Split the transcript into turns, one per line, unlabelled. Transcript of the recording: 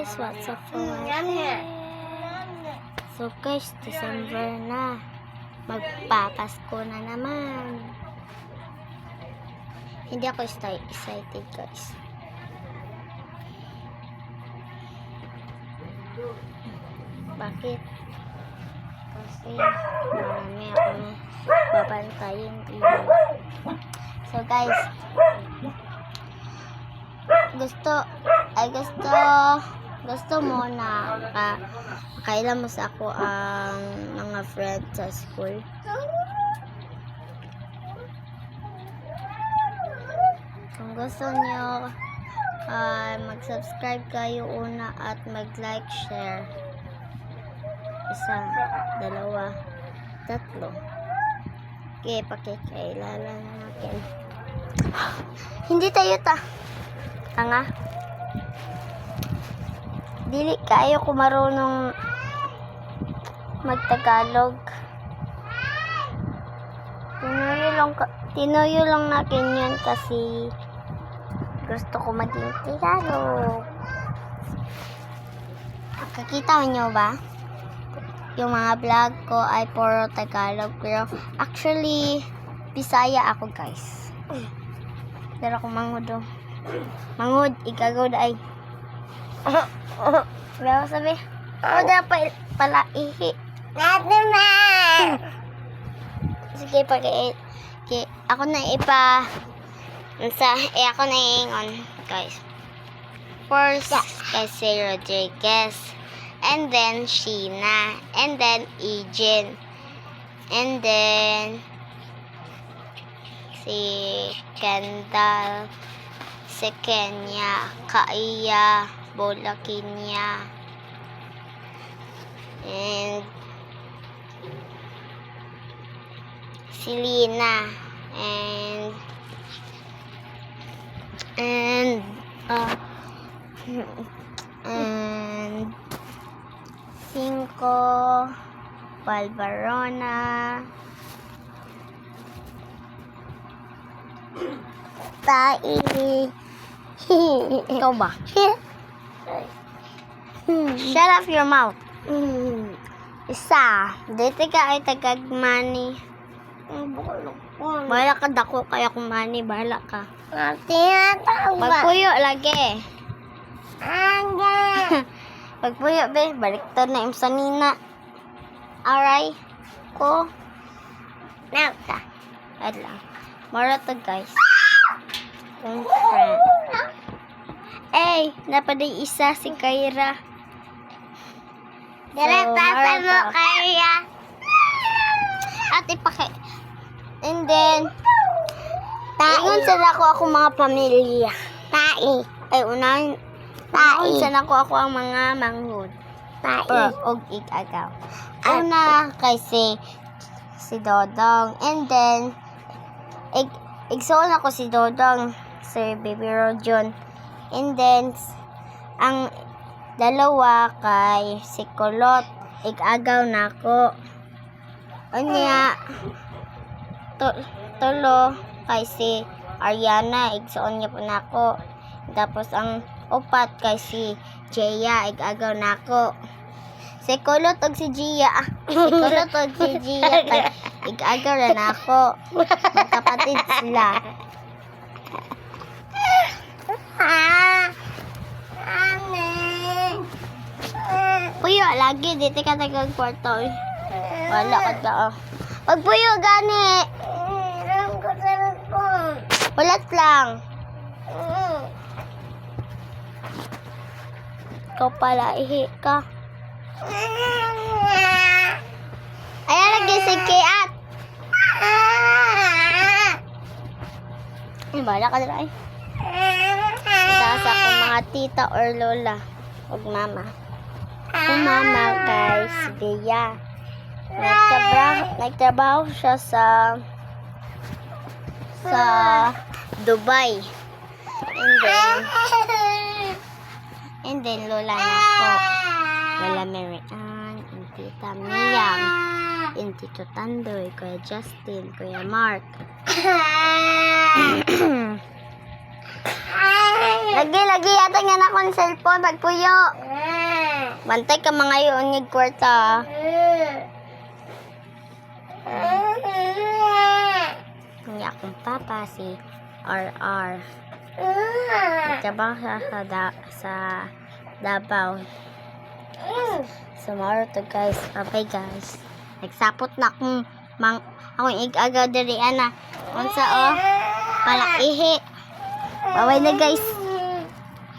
guys, what's up for my So guys, December na. Magpapasko na naman. Hindi ako excited guys. Bakit? Kasi marami akong babantayin dito. So guys, gusto mo na makailan mo sa ako ang mga friends sa school. Kung gusto niyo mag-subscribe kayo una at mag-like, share. 1, 2, 3. Okay, pakikailala natin. Hindi tayo nga. Dili kayo kung marunong magtagalog. Tinuyo lang natin yun kasi gusto ko maging Tagalog. Kakita nyo ba? Yung mga vlog ko ay puro Tagalog. Pero actually, Bisaya ako guys. Pero kung mangod, igagaw na ay. Pero sabi, dapat pala ihi. Natin na! Sige, ako na ako na ingon, guys. First, kasi Rodriguez. And then, Sheena. And then, Eugene. And then, si Kendall. Si Kenya. Kaiya. Bolakinya. And si Lina. And Cinco Valvarona. Tai. Ikaw ba? Shut up your mouth. Isa. Dito ka ay tagagmani. Bahala ka dako kaya kumani. Bahala ka. Pagpuyo lagi. Pagpuyo be. Baliktad na imsanina. Alright. Ko. Nauta. Add lang. Mara to guys. Kung friend. Napaday isa si Kyra. Diretasan mo, Kyra. At and then, ingon sana ako mga pamilya. Unahin sana ako ang mga manghod. Og igagaw. Una, kasi si Dodong. And then, igsoon ako si Dodong. Si Baby Rojon. And then, ang dalawa kay si Kulot, igagaw na ako. Unya, tulo kay si Ariana, igsoon niya po na ako. Tapos ang upat kay si Jaya, igagaw na ako. Si Kulot og si Gia, kay igagaw na ako. Magkapatid sila. Puyo, lagi. Dito ka nagkakwarto. Wala ka ta. Pagpuyo, gani. Ulat lang. Ikaw pala, ihi ka. Ayan, lagi si Kiat. Bala ka dala eh. Sa akong mga tita or lola. Huwag mama. Kung mama guys, si Bea. Nagtrabaho siya sa Dubai. And then lola na po. Lola Mary Ann, and tita Miyang, and tito Tandoy, Kuya Justin, Kuya Mark. Lagi yata nga na akong cellphone pagpuyo. Bantay ka mga yun ng kwarta. Kanya akong papa si RR. Trabaho sa Davao. Tomorrow to guys. Bye guys. Nagsapot na akong akong ig-aga diri ana. Unsa palaihi. Bye na guys.